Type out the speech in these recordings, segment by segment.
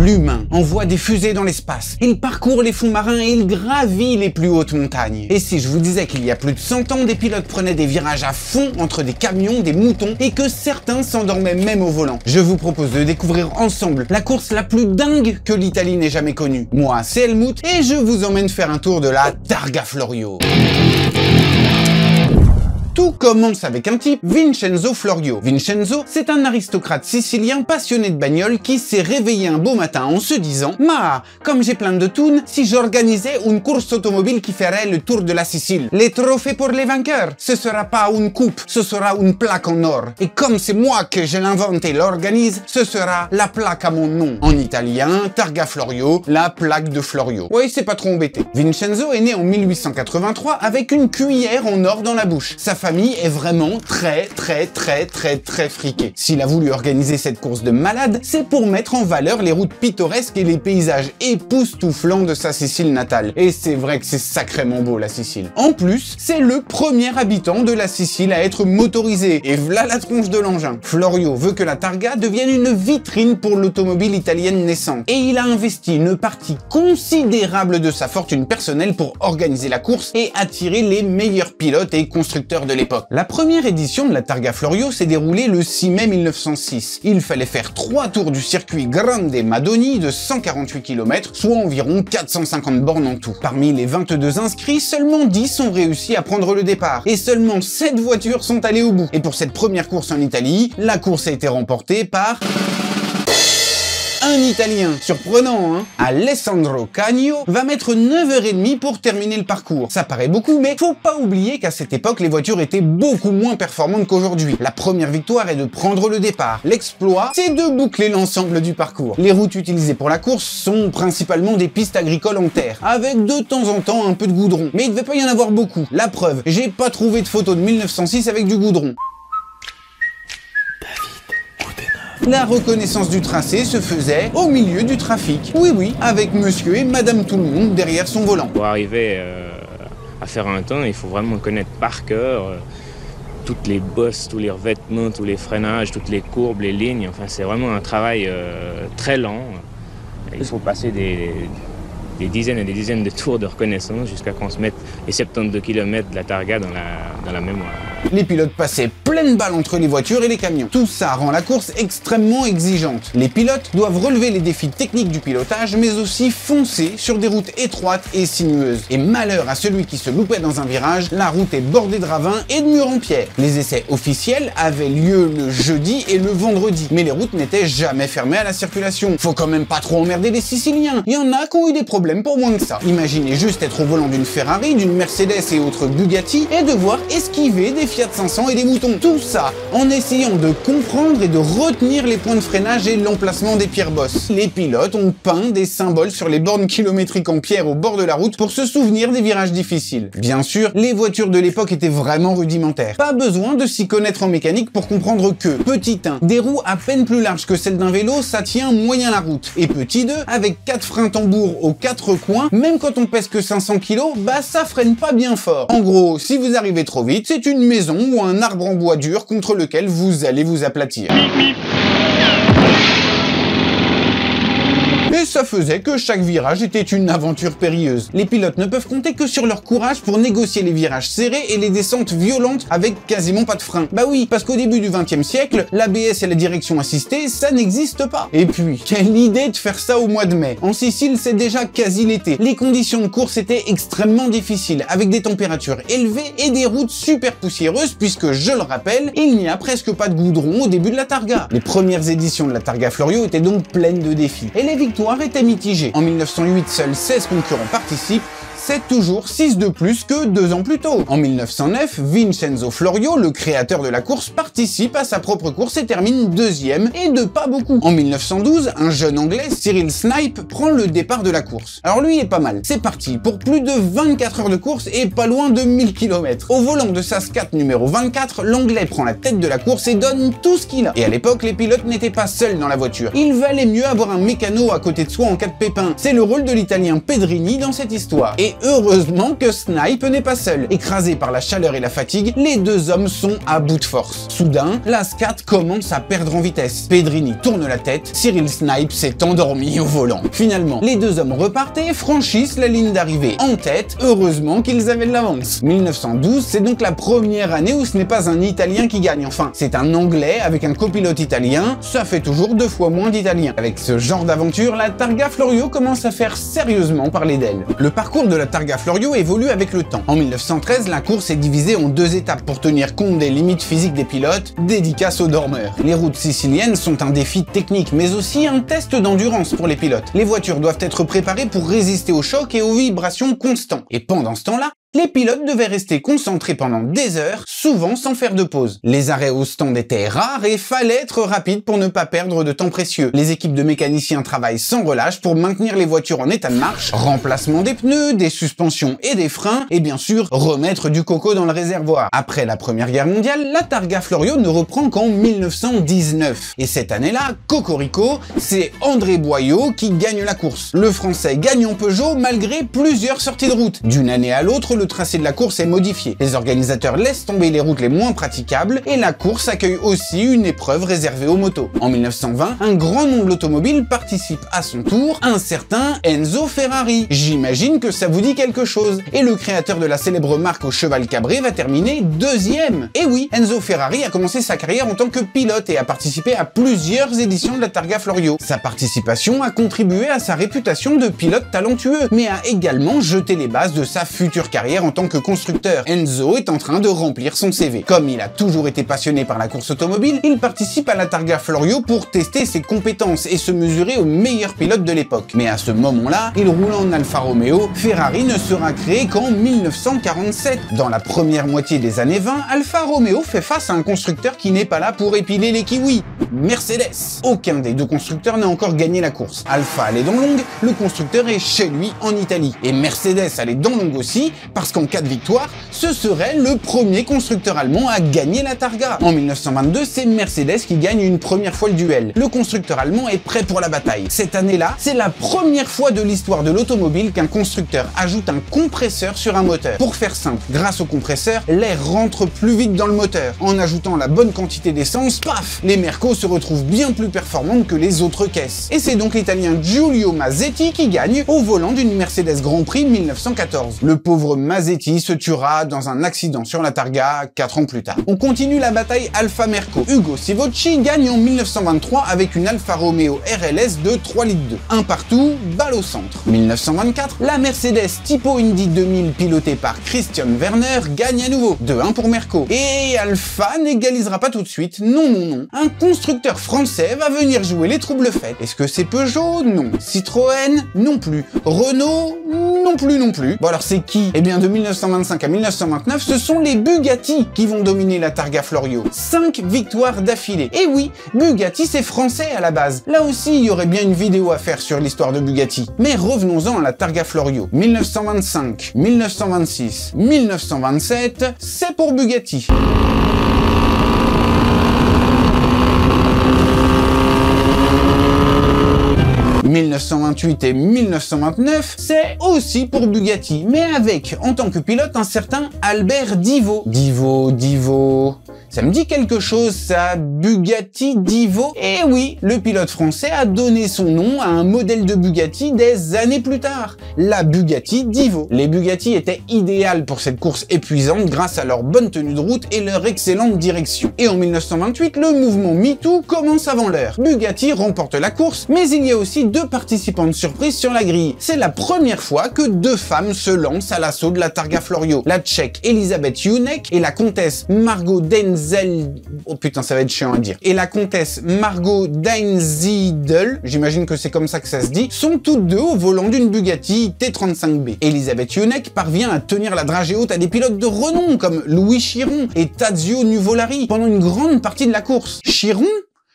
l'humain envoie des fusées dans l'espace, il parcourt les fonds marins et il gravit les plus hautes montagnes. Et si je vous disais qu'il y a plus de 100 ans, des pilotes prenaient des virages à fond entre des camions, des moutons, et que certains s'endormaient même au volant? Je vous propose de découvrir ensemble la course la plus dingue que l'Italie n'ait jamais connue. Moi, c'est Helmut, et je vous emmène faire un tour de la Targa Florio. Tout commence avec un type, Vincenzo Florio. Vincenzo, c'est un aristocrate sicilien passionné de bagnole qui s'est réveillé un beau matin en se disant « Ma, comme j'ai plein de thunes, si j'organisais une course automobile qui ferait le tour de la Sicile. Les trophées pour les vainqueurs, ce sera pas une coupe, ce sera une plaque en or. Et comme c'est moi que je l'invente et l'organise, ce sera la plaque à mon nom. En italien, Targa Florio, la plaque de Florio. » Oui, c'est pas trop embêté. Vincenzo est né en 1883 avec une cuillère en or dans la bouche. Sa famille est vraiment très friquée. S'il a voulu organiser cette course de malade, c'est pour mettre en valeur les routes pittoresques et les paysages époustouflants de sa Sicile natale. Et c'est vrai que c'est sacrément beau la Sicile. En plus, c'est le premier habitant de la Sicile à être motorisé. Et v'là la tronche de l'engin. Florio veut que la Targa devienne une vitrine pour l'automobile italienne naissante. Et il a investi une partie considérable de sa fortune personnelle pour organiser la course et attirer les meilleurs pilotes et constructeurs de l'époque. La première édition de la Targa Florio s'est déroulée le 6 mai 1906. Il fallait faire 3 tours du circuit Grande Madoni de 148 km, soit environ 450 bornes en tout. Parmi les 22 inscrits, seulement 10 ont réussi à prendre le départ, et seulement 7 voitures sont allées au bout. Et pour cette première course en Italie, la course a été remportée par un Italien. Surprenant, hein? Alessandro Cagno va mettre 9h30 pour terminer le parcours. Ça paraît beaucoup, mais faut pas oublier qu'à cette époque, les voitures étaient beaucoup moins performantes qu'aujourd'hui. La première victoire est de prendre le départ. L'exploit, c'est de boucler l'ensemble du parcours. Les routes utilisées pour la course sont principalement des pistes agricoles en terre, avec de temps en temps un peu de goudron. Mais il devait pas y en avoir beaucoup. La preuve, j'ai pas trouvé de photo de 1906 avec du goudron. La reconnaissance du tracé se faisait au milieu du trafic. Oui, avec monsieur et madame tout le monde derrière son volant. Pour arriver à faire un temps, il faut vraiment connaître par cœur toutes les bosses, tous les revêtements, tous les freinages, toutes les courbes, les lignes. Enfin, c'est vraiment un travail très lent. Il faut passer des dizaines et des dizaines de tours de reconnaissance jusqu'à qu'on se mette les 72 km de la Targa dans la mémoire. Les pilotes passaient pleine balle entre les voitures et les camions. Tout ça rend la course extrêmement exigeante. Les pilotes doivent relever les défis techniques du pilotage, mais aussi foncer sur des routes étroites et sinueuses. Et malheur à celui qui se loupait dans un virage, la route est bordée de ravins et de murs en pierre. Les essais officiels avaient lieu le jeudi et le vendredi, mais les routes n'étaient jamais fermées à la circulation. Faut quand même pas trop emmerder les Siciliens. Il y en a qui ont eu des problèmes pour moins que ça. Imaginez juste être au volant d'une Ferrari, d'une Mercedes et autres Bugatti et devoir esquiver des Fiat 500 et des moutons. Tout ça en essayant de comprendre et de retenir les points de freinage et l'emplacement des pierres bosses. Les pilotes ont peint des symboles sur les bornes kilométriques en pierre au bord de la route pour se souvenir des virages difficiles. Bien sûr, les voitures de l'époque étaient vraiment rudimentaires. Pas besoin de s'y connaître en mécanique pour comprendre que petit 1, des roues à peine plus larges que celles d'un vélo, ça tient moyen la route. Et petit 2, avec 4 freins tambours aux 4 coins, même quand on pèse que 500 kg, bah ça freine pas bien fort. En gros, si vous arrivez trop vite, c'est une maison ou un arbre en bois dur contre lequel vous allez vous aplatir. Et ça faisait que chaque virage était une aventure périlleuse. Les pilotes ne peuvent compter que sur leur courage pour négocier les virages serrés et les descentes violentes avec quasiment pas de frein. Bah oui, parce qu'au début du XXe siècle, l'ABS et la direction assistée, ça n'existe pas. Et puis, quelle idée de faire ça au mois de mai. En Sicile, c'est déjà quasi l'été. Les conditions de course étaient extrêmement difficiles, avec des températures élevées et des routes super poussiéreuses, puisque, je le rappelle, il n'y a presque pas de goudron au début de la Targa. Les premières éditions de la Targa Florio étaient donc pleines de défis. Et les victoires était mitigée. En 1908, seuls 16 concurrents participent, c'est toujours 6 de plus que 2 ans plus tôt. En 1909, Vincenzo Florio, le créateur de la course, participe à sa propre course et termine 2e, et de pas beaucoup. En 1912, un jeune anglais, Cyril Snipe, prend le départ de la course. Alors lui est pas mal. C'est parti pour plus de 24 heures de course et pas loin de 1000 km. Au volant de sa Scat numéro 24, l'anglais prend la tête de la course et donne tout ce qu'il a. Et à l'époque, les pilotes n'étaient pas seuls dans la voiture. Il valait mieux avoir un mécano à côté de soi en cas de pépin. C'est le rôle de l'italien Pedrini dans cette histoire. Et Et heureusement que Snipe n'est pas seul. Écrasé par la chaleur et la fatigue, les deux hommes sont à bout de force. Soudain, l'As4 commence à perdre en vitesse. Pedrini tourne la tête, Cyril Snipe s'est endormi au volant. Finalement, les deux hommes repartent et franchissent la ligne d'arrivée en tête. Heureusement qu'ils avaient de l'avance. 1912, c'est donc la première année où ce n'est pas un Italien qui gagne. Enfin, c'est un Anglais avec un copilote italien. Ça fait toujours 2 fois moins d'Italiens. Avec ce genre d'aventure, la Targa Florio commence à faire sérieusement parler d'elle. Le parcours de la Targa Florio évolue avec le temps. En 1913, la course est divisée en 2 étapes pour tenir compte des limites physiques des pilotes, dédicace aux dormeurs. Les routes siciliennes sont un défi technique, mais aussi un test d'endurance pour les pilotes. Les voitures doivent être préparées pour résister aux chocs et aux vibrations constantes. Et pendant ce temps-là, les pilotes devaient rester concentrés pendant des heures, souvent sans faire de pause. Les arrêts au stand étaient rares et fallait être rapide pour ne pas perdre de temps précieux. Les équipes de mécaniciens travaillent sans relâche pour maintenir les voitures en état de marche, remplacement des pneus, des suspensions et des freins, et bien sûr, remettre du coco dans le réservoir. Après la Première Guerre mondiale, la Targa Florio ne reprend qu'en 1919. Et cette année-là, cocorico, c'est André Boillot qui gagne la course. Le Français gagne en Peugeot malgré plusieurs sorties de route. D'une année à l'autre, le tracé de la course est modifié. Les organisateurs laissent tomber les routes les moins praticables et la course accueille aussi une épreuve réservée aux motos. En 1920, un grand nom de l'automobile participe à son tour, un certain Enzo Ferrari. J'imagine que ça vous dit quelque chose. Et le créateur de la célèbre marque au cheval cabré va terminer 2e. Et oui, Enzo Ferrari a commencé sa carrière en tant que pilote et a participé à plusieurs éditions de la Targa Florio. Sa participation a contribué à sa réputation de pilote talentueux, mais a également jeté les bases de sa future carrière en tant que constructeur. Enzo est en train de remplir son CV. Comme il a toujours été passionné par la course automobile, il participe à la Targa Florio pour tester ses compétences et se mesurer aux meilleurs pilotes de l'époque. Mais à ce moment-là, il roule en Alfa Romeo, Ferrari ne sera créé qu'en 1947. Dans la première moitié des années 20, Alfa Romeo fait face à un constructeur qui n'est pas là pour épiler les kiwis. Mercedes. Aucun des 2 constructeurs n'a encore gagné la course. Alfa allait dans longue, le constructeur est chez lui en Italie. Et Mercedes allait dans longue aussi, parce qu'en cas de victoire, ce serait le premier constructeur allemand à gagner la Targa. En 1922, c'est Mercedes qui gagne une première fois le duel. Le constructeur allemand est prêt pour la bataille. Cette année-là, c'est la première fois de l'histoire de l'automobile qu'un constructeur ajoute un compresseur sur un moteur. Pour faire simple, grâce au compresseur, l'air rentre plus vite dans le moteur. En ajoutant la bonne quantité d'essence, paf, les Mercos se retrouvent bien plus performantes que les autres caisses. Et c'est donc l'italien Giulio Mazzetti qui gagne au volant d'une Mercedes Grand Prix 1914. Le pauvre Mazzetti se tuera dans un accident sur la Targa 4 ans plus tard. On continue la bataille Alfa-Merco. Ugo Sivocci gagne en 1923 avec une Alfa Romeo RLS de 3,2 litres. Un partout, balle au centre. 1924, la Mercedes Tipo Indy 2000 pilotée par Christian Werner gagne à nouveau. 2-1 pour Merco. Et Alfa n'égalisera pas tout de suite. Non, non, non. Un constructeur français va venir jouer les troubles faits. Est-ce que c'est Peugeot? Non. Citroën? Non plus. Renault? Non plus, non plus. Bon alors c'est qui? Eh bien de 1925 à 1929, ce sont les Bugatti qui vont dominer la Targa Florio. 5 victoires d'affilée. Et oui, Bugatti c'est français à la base. Là aussi, il y aurait bien une vidéo à faire sur l'histoire de Bugatti. Mais revenons-en à la Targa Florio. 1925, 1926, 1927, c'est pour Bugatti. 1928 et 1929, c'est aussi pour Bugatti, mais avec, en tant que pilote, un certain Albert Divo. Divo... Ça me dit quelque chose, ça, Bugatti Divo? Eh oui, le pilote français a donné son nom à un modèle de Bugatti des années plus tard, la Bugatti Divo. Les Bugatti étaient idéales pour cette course épuisante grâce à leur bonne tenue de route et leur excellente direction. Et en 1928, le mouvement MeToo commence avant l'heure. Bugatti remporte la course, mais il y a aussi 2 participantes surprises sur la grille. C'est la première fois que 2 femmes se lancent à l'assaut de la Targa Florio. La Tchèque Elisabeth Junek et la comtesse Margot Denzel... Oh putain, ça va être chiant à dire. Et la comtesse Margot Deinzidel, j'imagine que c'est comme ça que ça se dit, sont toutes 2 au volant d'une Bugatti T35B. Elisabeth Junek parvient à tenir la dragée haute à des pilotes de renom comme Louis Chiron et Tadzio Nuvolari pendant une grande partie de la course. Chiron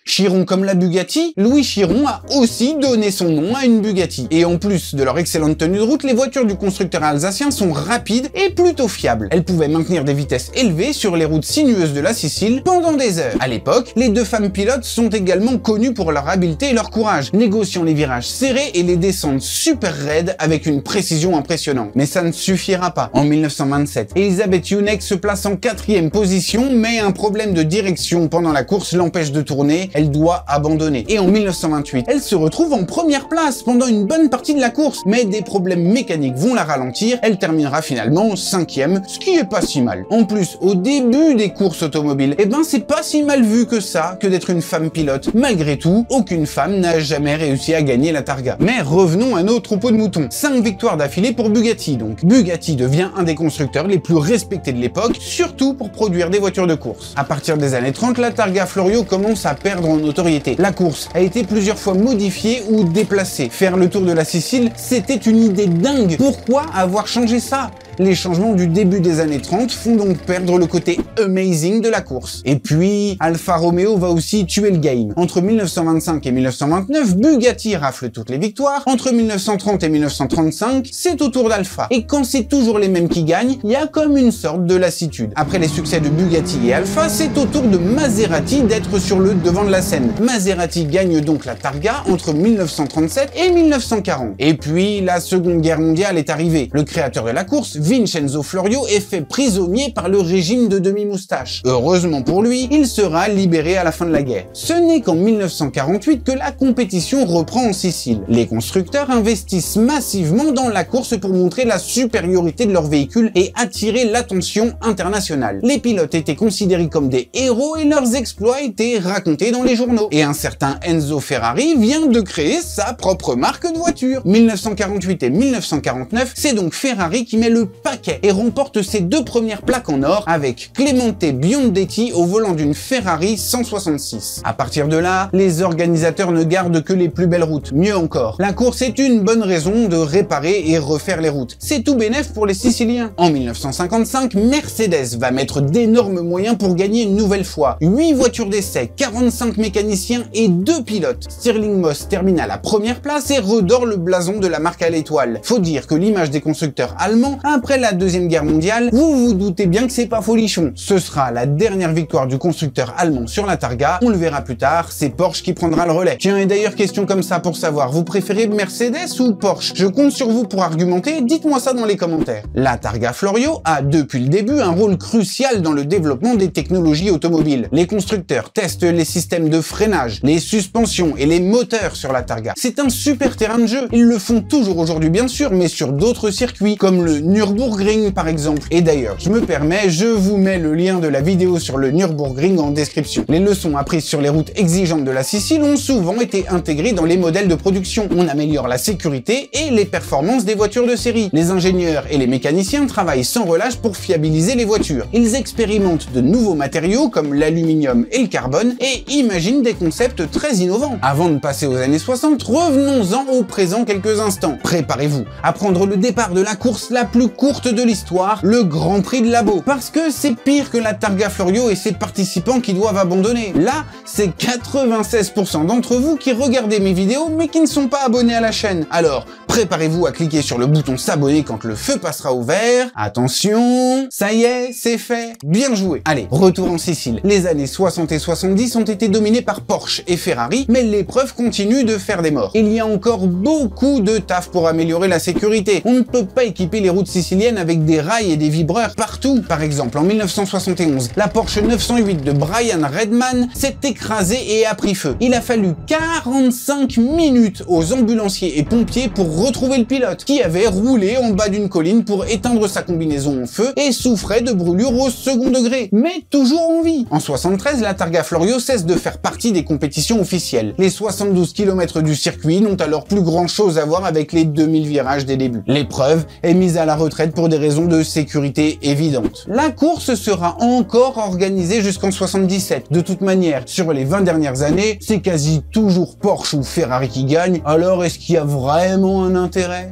Chiron comme la Bugatti, Louis Chiron a aussi donné son nom à une Bugatti. Et en plus de leur excellente tenue de route, les voitures du constructeur alsacien sont rapides et plutôt fiables. Elles pouvaient maintenir des vitesses élevées sur les routes sinueuses de la Sicile pendant des heures. À l'époque, les deux femmes pilotes sont également connues pour leur habileté et leur courage, négociant les virages serrés et les descentes super raides avec une précision impressionnante. Mais ça ne suffira pas. En 1927, Elisabeth Junek se place en 4e position, mais un problème de direction pendant la course l'empêche de tourner. Elle doit abandonner. Et en 1928, elle se retrouve en première place pendant une bonne partie de la course, mais des problèmes mécaniques vont la ralentir. Elle terminera finalement 5e, ce qui est pas si mal. En plus, au début des courses automobiles, eh ben c'est pas si mal vu que ça, que d'être une femme pilote. Malgré tout, aucune femme n'a jamais réussi à gagner la Targa. Mais revenons à nos troupeaux de moutons. 5 victoires d'affilée pour Bugatti donc. Bugatti devient un des constructeurs les plus respectés de l'époque, surtout pour produire des voitures de course. À partir des années 30, la Targa Florio commence à perdre en notoriété. La course a été plusieurs fois modifiée ou déplacée. Faire le tour de la Sicile, c'était une idée dingue. Pourquoi avoir changé ça ? Les changements du début des années 30 font donc perdre le côté amazing de la course. Et puis, Alfa Romeo va aussi tuer le game. Entre 1925 et 1929, Bugatti rafle toutes les victoires. Entre 1930 et 1935, c'est au tour d'Alfa. Et quand c'est toujours les mêmes qui gagnent, il y a comme une sorte de lassitude. Après les succès de Bugatti et Alfa, c'est au tour de Maserati d'être sur le devant de la scène. Maserati gagne donc la Targa entre 1937 et 1940. Et puis, la Seconde Guerre mondiale est arrivée. Le créateur de la course, Vincenzo Florio, est fait prisonnier par le régime de demi-moustache. Heureusement pour lui, il sera libéré à la fin de la guerre. Ce n'est qu'en 1948 que la compétition reprend en Sicile. Les constructeurs investissent massivement dans la course pour montrer la supériorité de leur véhicule et attirer l'attention internationale. Les pilotes étaient considérés comme des héros et leurs exploits étaient racontés dans les journaux. Et un certain Enzo Ferrari vient de créer sa propre marque de voiture. 1948 et 1949, c'est donc Ferrari qui met le paquet et remporte ses 2 premières plaques en or avec Clemente Biondetti au volant d'une Ferrari 166. À partir de là, les organisateurs ne gardent que les plus belles routes. Mieux encore, la course est une bonne raison de réparer et refaire les routes. C'est tout bénef pour les Siciliens. En 1955, Mercedes va mettre d'énormes moyens pour gagner une nouvelle fois. 8 voitures d'essai, 45 mécaniciens et 2 pilotes. Stirling Moss termine à la première place et redore le blason de la marque à l'étoile. Faut dire que l'image des constructeurs allemands après la Deuxième Guerre mondiale, vous vous doutez bien que c'est pas folichon. Ce sera la dernière victoire du constructeur allemand sur la Targa, on le verra plus tard, c'est Porsche qui prendra le relais. Tiens, et d'ailleurs, question comme ça pour savoir, vous préférez Mercedes ou Porsche? Je compte sur vous pour argumenter, dites-moi ça dans les commentaires. La Targa Florio a depuis le début un rôle crucial dans le développement des technologies automobiles. Les constructeurs testent les systèmes de freinage, les suspensions et les moteurs sur la Targa. C'est un super terrain de jeu, ils le font toujours aujourd'hui bien sûr, mais sur d'autres circuits, comme le Nürburgring par exemple. Et d'ailleurs, je me permets, je vous mets le lien de la vidéo sur le Nürburgring en description. Les leçons apprises sur les routes exigeantes de la Sicile ont souvent été intégrées dans les modèles de production. On améliore la sécurité et les performances des voitures de série. Les ingénieurs et les mécaniciens travaillent sans relâche pour fiabiliser les voitures. Ils expérimentent de nouveaux matériaux comme l'aluminium et le carbone et imaginent des concepts très innovants. Avant de passer aux années 60, revenons-en au présent quelques instants. Préparez-vous à prendre le départ de la course la plus courte de l'histoire, le Grand Prix de Labo. Parce que c'est pire que la Targa Florio et ses participants qui doivent abandonner. Là, c'est 96% d'entre vous qui regardez mes vidéos mais qui ne sont pas abonnés à la chaîne. Alors, préparez-vous à cliquer sur le bouton s'abonner quand le feu passera au vert. Attention, ça y est, c'est fait. Bien joué. Allez, retour en Sicile. Les années 60 et 70 ont été dominées par Porsche et Ferrari, mais l'épreuve continue de faire des morts. Il y a encore beaucoup de taf pour améliorer la sécurité. On ne peut pas équiper les routes siciliennes avec des rails et des vibreurs partout. Par exemple, en 1971, la Porsche 908 de Brian Redman s'est écrasée et a pris feu. Il a fallu 45 minutes aux ambulanciers et pompiers pour retrouver le pilote, qui avait roulé en bas d'une colline pour éteindre sa combinaison en feu et souffrait de brûlures au second degré, mais toujours en vie. En 73, la Targa Florio cesse de faire partie des compétitions officielles. Les 72 km du circuit n'ont alors plus grand chose à voir avec les 2000 virages des débuts. L'épreuve est mise à la retraite pour des raisons de sécurité évidentes. La course sera encore organisée jusqu'en 77. De toute manière, sur les 20 dernières années, c'est quasi toujours Porsche ou Ferrari qui gagnent, alors est-ce qu'il y a vraiment un intérêt ?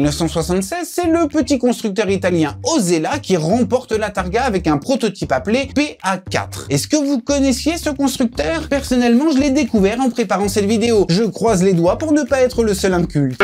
1976, c'est le petit constructeur italien Osella qui remporte la targa avec un prototype appelé PA4. Est-ce que vous connaissiez ce constructeur? Personnellement, je l'ai découvert en préparant cette vidéo. Je croise les doigts pour ne pas être le seul inculte.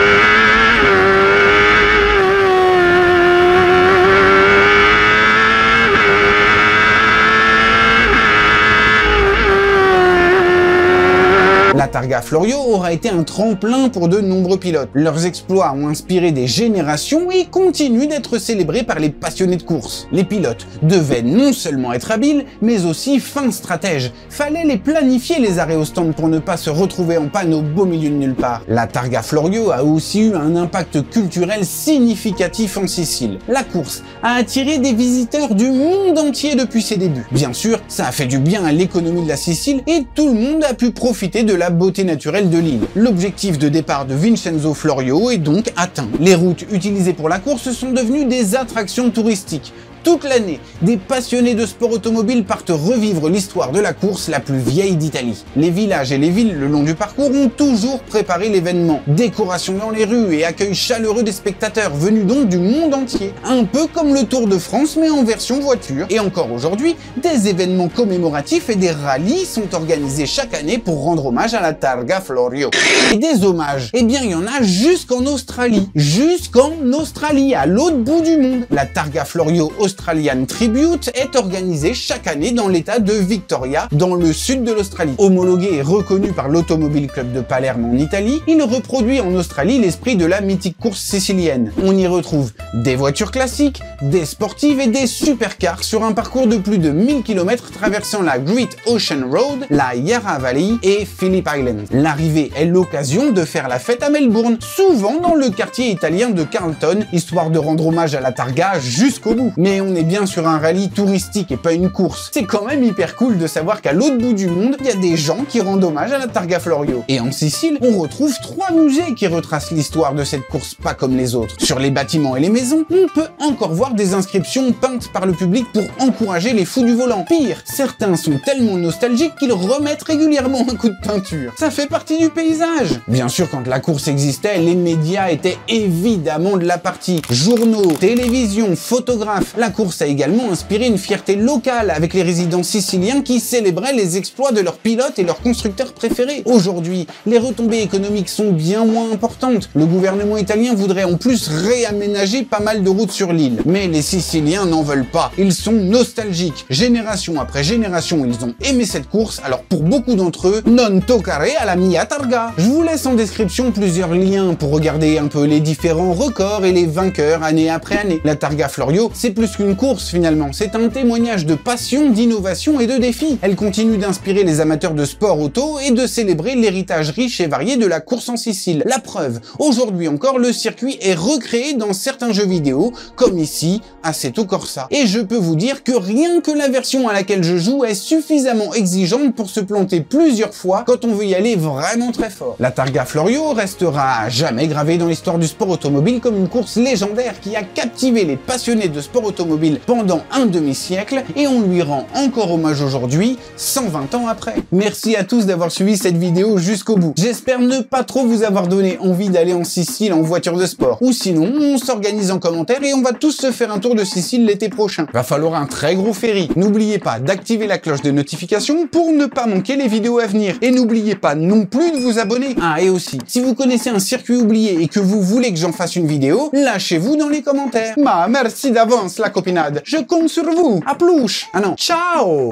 La Targa Florio aura été un tremplin pour de nombreux pilotes. Leurs exploits ont inspiré des générations et continuent d'être célébrés par les passionnés de course. Les pilotes devaient non seulement être habiles, mais aussi fins stratèges. Fallait les planifier les arrêts au stand pour ne pas se retrouver en panne au beau milieu de nulle part. La Targa Florio a aussi eu un impact culturel significatif en Sicile. La course a attiré des visiteurs du monde entier depuis ses débuts. Bien sûr, ça a fait du bien à l'économie de la Sicile et tout le monde a pu profiter de la beauté naturelle de l'île. L'objectif de départ de Vincenzo Florio est donc atteint. Les routes utilisées pour la course sont devenues des attractions touristiques. Toute l'année, des passionnés de sport automobile partent revivre l'histoire de la course la plus vieille d'Italie. Les villages et les villes le long du parcours ont toujours préparé l'événement. Décoration dans les rues et accueil chaleureux des spectateurs venus donc du monde entier. Un peu comme le Tour de France mais en version voiture. Et encore aujourd'hui, des événements commémoratifs et des rallyes sont organisés chaque année pour rendre hommage à la Targa Florio. Et des hommages, eh bien il y en a jusqu'en Australie. Jusqu'en Australie, à l'autre bout du monde. La Targa Florio Australian Tribute est organisé chaque année dans l'état de Victoria, dans le sud de l'Australie. Homologué et reconnu par l'Automobile Club de Palerme en Italie, il reproduit en Australie l'esprit de la mythique course sicilienne. On y retrouve des voitures classiques, des sportives et des supercars sur un parcours de plus de 1000 km traversant la Great Ocean Road, la Yarra Valley et Phillip Island. L'arrivée est l'occasion de faire la fête à Melbourne, souvent dans le quartier italien de Carlton, histoire de rendre hommage à la Targa jusqu'au bout. Mais on est bien sur un rallye touristique et pas une course. C'est quand même hyper cool de savoir qu'à l'autre bout du monde, il y a des gens qui rendent hommage à la Targa Florio. Et en Sicile, on retrouve 3 musées qui retracent l'histoire de cette course pas comme les autres. Sur les bâtiments et les maisons, on peut encore voir des inscriptions peintes par le public pour encourager les fous du volant. Pire, certains sont tellement nostalgiques qu'ils remettent régulièrement un coup de peinture. Ça fait partie du paysage. Bien sûr, quand la course existait, les médias étaient évidemment de la partie. Journaux, télévision, photographes. La course a également inspiré une fierté locale avec les résidents siciliens qui célébraient les exploits de leurs pilotes et leurs constructeurs préférés. Aujourd'hui, les retombées économiques sont bien moins importantes. Le gouvernement italien voudrait en plus réaménager pas mal de routes sur l'île. Mais les Siciliens n'en veulent pas. Ils sont nostalgiques. Génération après génération, ils ont aimé cette course, alors pour beaucoup d'entre eux, non toccare alla mia targa. Je vous laisse en description plusieurs liens pour regarder un peu les différents records et les vainqueurs année après année. La Targa Florio, c'est plus qu'une course finalement, c'est un témoignage de passion, d'innovation et de défi. Elle continue d'inspirer les amateurs de sport auto et de célébrer l'héritage riche et varié de la course en Sicile. La preuve, aujourd'hui encore, le circuit est recréé dans certains jeux vidéo, comme ici, Assetto Corsa. Et je peux vous dire que rien que la version à laquelle je joue est suffisamment exigeante pour se planter plusieurs fois quand on veut y aller vraiment très fort. La Targa Florio restera à jamais gravée dans l'histoire du sport automobile comme une course légendaire qui a captivé les passionnés de sport automobile pendant un demi-siècle et on lui rend encore hommage aujourd'hui, 120 ans après. Merci à tous d'avoir suivi cette vidéo jusqu'au bout. J'espère ne pas trop vous avoir donné envie d'aller en Sicile en voiture de sport. Ou sinon, on s'organise en commentaire et on va tous se faire un tour de Sicile l'été prochain. Va falloir un très gros ferry. N'oubliez pas d'activer la cloche de notification pour ne pas manquer les vidéos à venir. Et n'oubliez pas non plus de vous abonner. Ah, et aussi, si vous connaissez un circuit oublié et que vous voulez que j'en fasse une vidéo, lâchez-vous dans les commentaires. Bah, merci d'avance la copinade. Je compte sur vous. À plus. Ah non, ciao.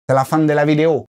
C'est la fin de la vidéo.